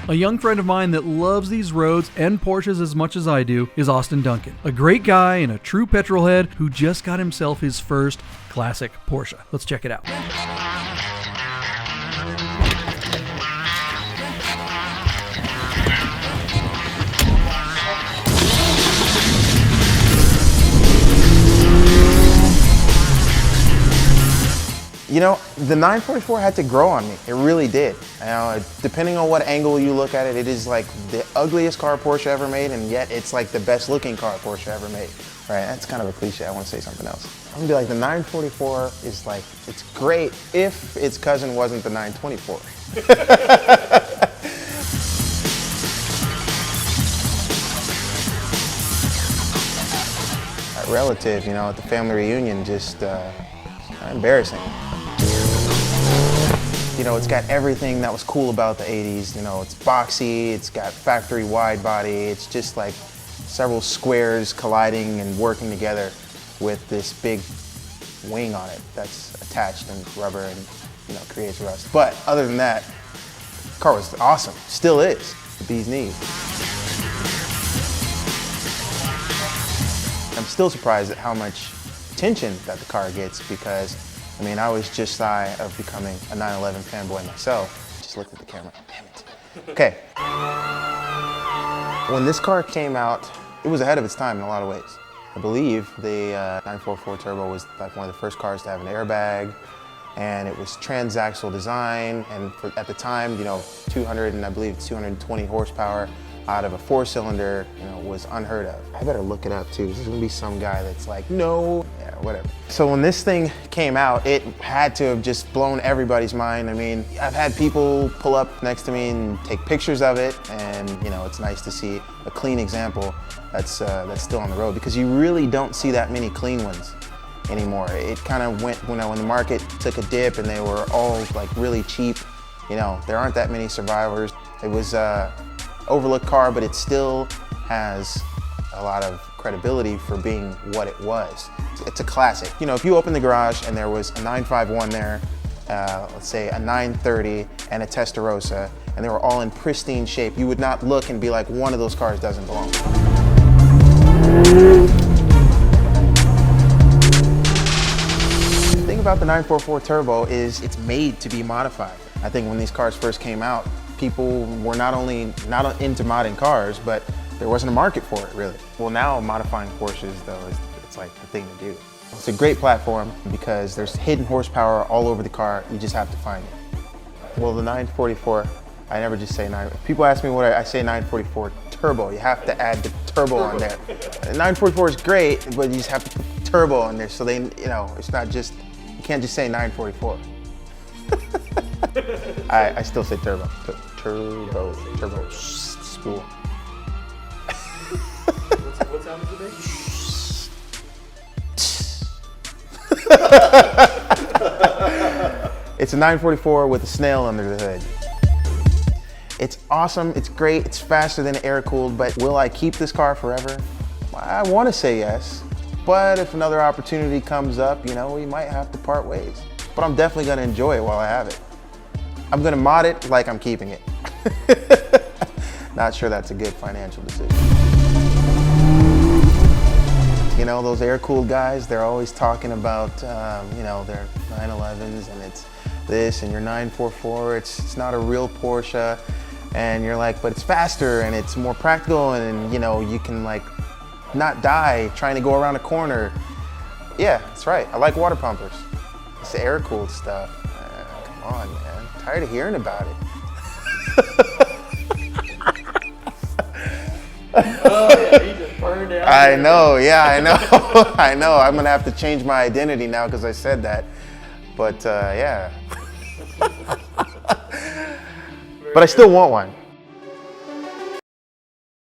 A young friend of mine that loves these roads and Porsches as much as I do is Austin Duncan, a great guy and a true petrolhead who just got himself his first classic Porsche. Let's check it out. You know, the 944 had to grow on me. It really did. You know, depending on what angle you look at it, it is like the ugliest car Porsche ever made, and yet it's like the best looking car Porsche ever made. Right, that's kind of a cliche. I want to say something else. I'm gonna be like, the 944 is like, it's great if its cousin wasn't the 924. That relative, you know, at the family reunion, just embarrassing. You know, it's got everything that was cool about the 80s. You know, it's boxy, it's got factory wide body. It's just like several squares colliding and working together with this big wing on it that's attached in rubber and, you know, creates rust. But other than that, the car was awesome. Still is. The bee's knees. I'm still surprised at how much attention that the car gets because, I mean, I was just shy of becoming a 911 fanboy myself. Just looked at the camera, damn it. Okay. When this car came out, it was ahead of its time in a lot of ways. I believe the 944 Turbo was like one of the first cars to have an airbag, and it was transaxle design, and at the time, you know, 200 and I believe 220 horsepower out of a 4-cylinder, you know, was unheard of. I better look it up too. This is gonna be some guy that's like, no, yeah, whatever. So when this thing came out, it had to have just blown everybody's mind. I mean, I've had people pull up next to me and take pictures of it, and you know, it's nice to see a clean example that's still on the road, because you really don't see that many clean ones anymore. It kind of went, when the market took a dip and they were all like really cheap, you know, there aren't that many survivors. It was overlooked car, but it still has a lot of credibility for being what it was. It's a classic. You know, if you open the garage and there was a 951 there, let's say a 930 and a Testarossa, and they were all in pristine shape, you would not look and be like, one of those cars doesn't belong. The thing about the 944 Turbo is it's made to be modified. I think when these cars first came out, people were not into modding cars, but there wasn't a market for it, really. Well, now modifying Porsches, though, it's like the thing to do. It's a great platform because there's hidden horsepower all over the car. You just have to find it. Well, the 944, I never just say 9. If people ask me what I say 944 Turbo. You have to add the turbo on there. 944 is great, but you just have to put the turbo on there so they, you know, it's not just, you can't just say 944. I still say turbo. Turbo. Spool. What sound does it make? It's a 944 with a snail under the hood. It's awesome, it's great, it's faster than air-cooled, but will I keep this car forever? I want to say yes, but if another opportunity comes up, you know, we might have to part ways. But I'm definitely going to enjoy it while I have it. I'm going to mod it like I'm keeping it. Not sure that's a good financial decision. You know, those air-cooled guys, they're always talking about, you know, their 911s and it's this and your 944, it's not a real Porsche. And you're like, but it's faster and it's more practical and, you know, you can like not die trying to go around a corner. Yeah, that's right. I like water pumpers. It's the air-cooled stuff. Come on, man. I'm tired of hearing about it. Oh, yeah, he just burned down. I know, yeah, I know. I know. I'm going to have to change my identity now because I said that. But, yeah. But I still want one.